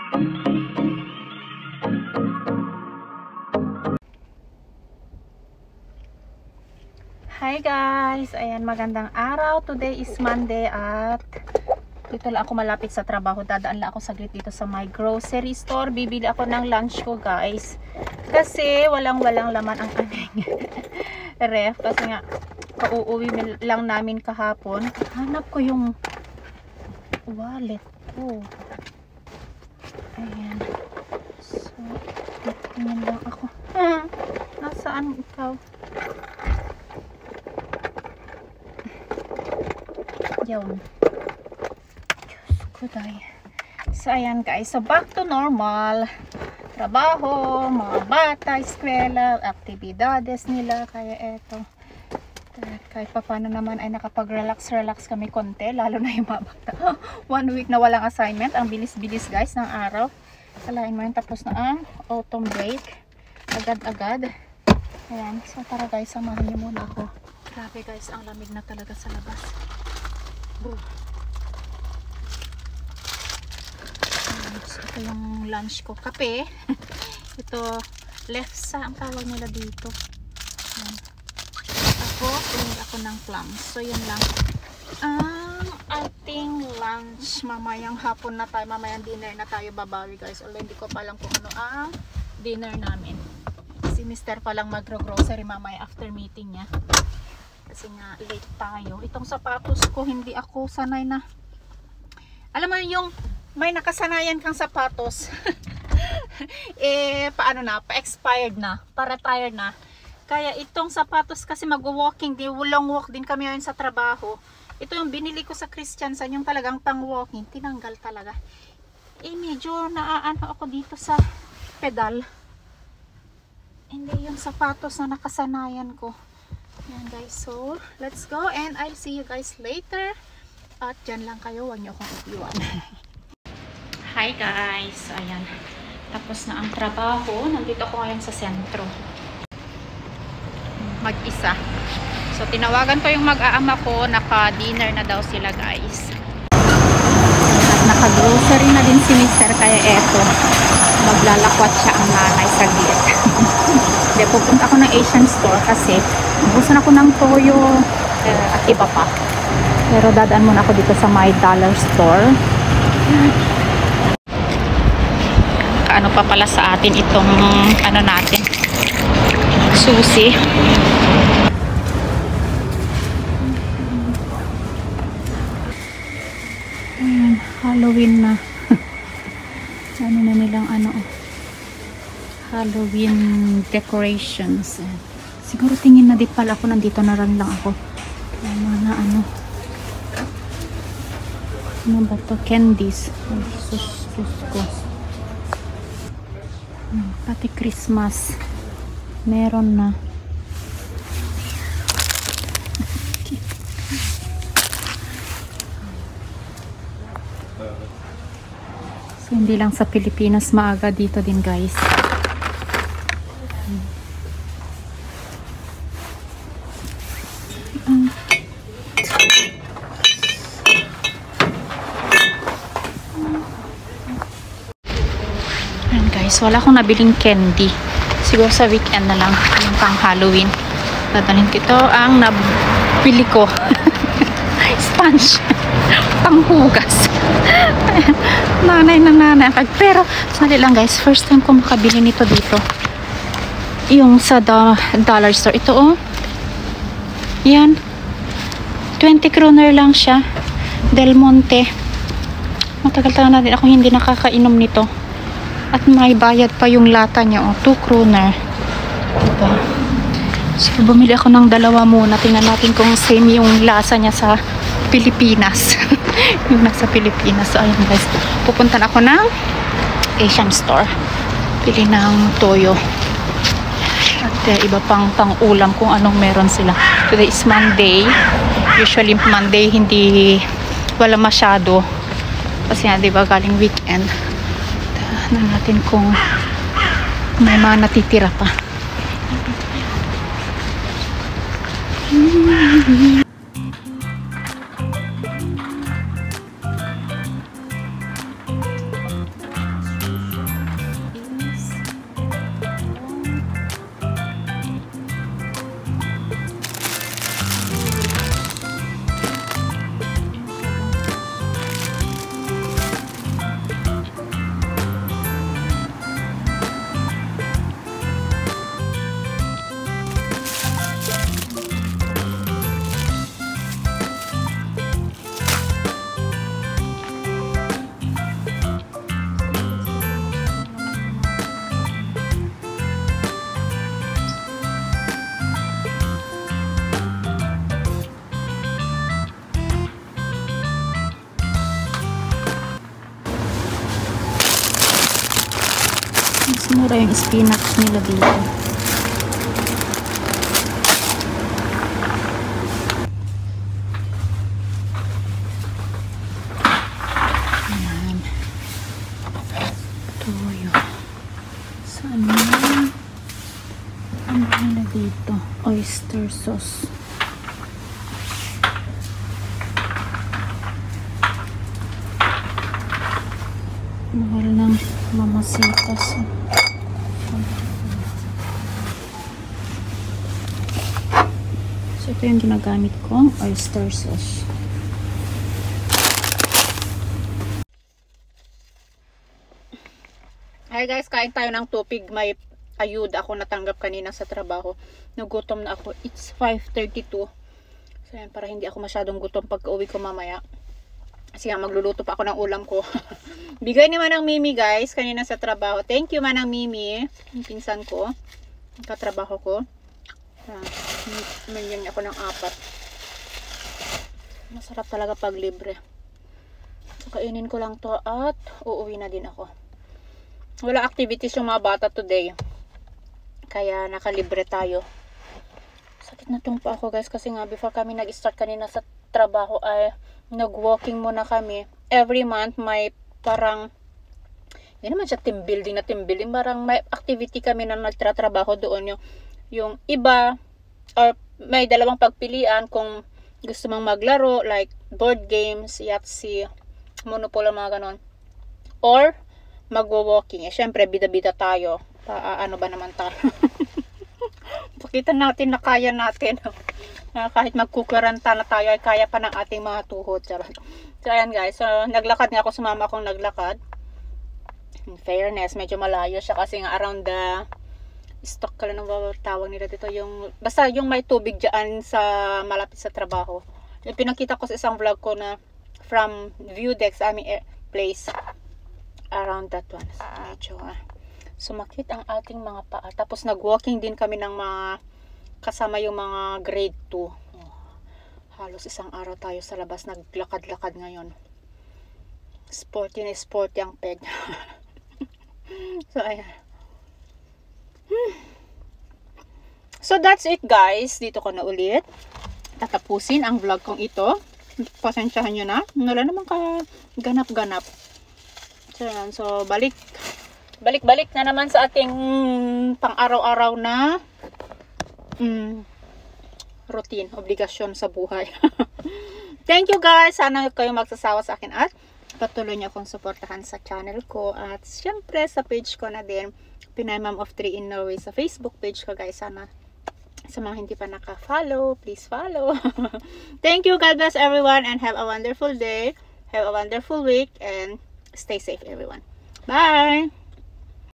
Hi guys! Ayan, magandang araw. Today is Monday at dito lang ako malapit sa trabaho. Dadaan lang ako saglit dito sa my grocery store. Bibili ako ng lunch ko guys. Kasi walang laman ang aming ref. Kasi nga, kauuwi lang namin kahapon. Hanap ko yung wallet ko. Ayan. So, titingin lang ako. Nasaan ikaw? Yun. Diyos ko day. So ayan guys, so back to normal. Trabaho, mga bata, eskwela, aktibidades nila. Kaya eto, kahit pa paano naman ay nakapag-relax kami konti, lalo na yung mga bata. 1 week na walang assignment. Ang bilis-bilis guys ng araw. Kalain mo yun, tapos na ang autumn break. Agad-agad. Ayan, so tara guys, samahan niyo muna ako. Grabe guys, ang lamig na talaga sa labas. So, ito yung lunch ko, kape. Ito lefsa ang tawag nila dito. Ayan. Tingin ako ng plums. So yun lang ang ating lunch. Mamayang hapon na tayo, mamayang dinner na tayo babawi guys. Although hindi ko pa alam kung ano ang dinner namin. Si Mr. palang magro-grocery mamaya after meeting niya. Kasi nga late tayo. Itong sapatos ko hindi ako sanay na. Alam mo yung may nakasanayan kang sapatos paano na, pa-expired na, pa-retired na. Kaya itong sapatos kasi mag-walking, long walk din kami ngayon sa trabaho. Ito yung binili ko sa Christiansen, yung talagang pang-walking, tinanggal talaga. Medyo naaano ako dito sa pedal. Hindi yung sapatos na nakasanayan ko. Yan guys, so let's go and I'll see you guys later. At dyan lang kayo, huwag nyo akong iiwan. Hi guys, ayan, tapos na ang trabaho. Nandito ako ngayon sa sentro, mag-isa. So tinawagan ko yung mag-aama ko, naka-dinner na daw sila guys. At naka-grocery na din si Mr. Kaya eto, maglalakwat siya ang nanay sa glit. Kaya pupunta ako ng Asian store kasi ubusan ako ng toyo at iba pa. Pero dadaan muna ako dito sa my dollar store. Ano pa pala sa atin itong ano natin, susi. Ayan, Halloween na. Ano na nilang ano, Halloween decorations. Siguro tingin na di pala ako, nandito na rin lang ako. Mga ano ba to? Candies. Sus ko. Pati Christmas meron na. So hindi lang sa Pilipinas, maaga dito din guys. Guys, wala akong nabiling candy. Siguro sa weekend na lang, yung pang Halloween. Dadalhin ko ito ang nabili ko. Sponge. Panghugas. Nanay na nanay. Pero, sali lang guys, first time ko makabili nito dito. Yung sa dollar store. Ito oh. Yan. 20 kroner lang siya. Del Monte. Matagal na din ako hindi nakakainom nito. At may bayad pa yung lata niya, oh, 2 kroner. Diba? So, bumili ako ng dalawa muna. Tingnan natin kung same yung lasa niya sa Pilipinas. Yung nasa Pilipinas. So, ayun guys. Pupuntan ako ng Asian store. Pili ng toyo. At iba pang pang-ulam kung anong meron sila. Today is Monday. Usually Monday hindi wala masyado. Kasi nga, diba, galing weekend. Na natin kung may mga natitira pa. Mura yung spinach nila dito. Ayan. Toyo. Saan na? Ano nila dito? Oyster sauce. Mahal ng mamasitas. So, ito yung ginagamit kong oyster sauce. Hi guys, kain tayo ng tupig. May ayuda ako natanggap kanina sa trabaho. Nagutom na ako. It's 5:32. So, yan, para hindi ako masyadong gutom pagka uwi ko mamaya. Kasi nga, magluluto pa ako ng ulam ko. Bigay ni Manang Mimi guys, kanina sa trabaho. Thank you Manang Mimi. Yung pinsan ko. Yung katrabaho ko. Minyan niya ako ng 4. Masarap talaga pag libre. So, kainin ko lang to at uuwi na din ako. Wala activities yung mga bata today. Kaya nakalibre tayo. Sakit na tong pa ako guys. Kasi nga before kami nag-start kanina sa trabaho ay nag-walking muna kami. Every month may parang, hindi naman siya team building na team building. Parang may activity kami na nagtratrabaho doon. Yung iba, or may dalawang pagpilian kung gusto mong maglaro. Like board games, Yahtzee, Monopoly, mga ganon. Or magwo-walking. Syempre, bida-bida tayo. Ano ba naman tayo? Pakita natin na kaya natin. Kahit magkukuranta na tayo, ay kaya pa ng ating mga tuhod. So, ayan guys. So, naglakad nga ako. Sumama akong naglakad. In fairness, medyo malayo siya kasi nga around the stock ka lang ng tawag nila dito. Basta yung may tubig dyan sa malapit sa trabaho. Yung pinakita ko sa isang vlog ko na from view deck sa aming place. Around that one. Medyo sumakit ang ating mga paa. Tapos nag-walking din kami ng mga kasama yung mga grade 2. Halos isang araw tayo sa labas. Naglakad-lakad ngayon. Sporty na sporty ang peg. So, ayan. So, that's it guys. Dito ko na ulit tatapusin ang vlog kong ito. Pasensyahan nyo na. Wala naman ka ganap-ganap. So, balik na naman sa ating pang-araw-araw na routine, obligasyon sa buhay. Thank you guys. Sana kayo magsasawa sa akin at patuloy niyo akong suportahan sa channel ko at syempre sa page ko na din, Pinay Mom of 3 in Norway, sa Facebook page ko guys. Sana sa mga hindi pa naka-follow, please follow. Thank you. God bless everyone and have a wonderful day. Have a wonderful week and stay safe everyone. Bye!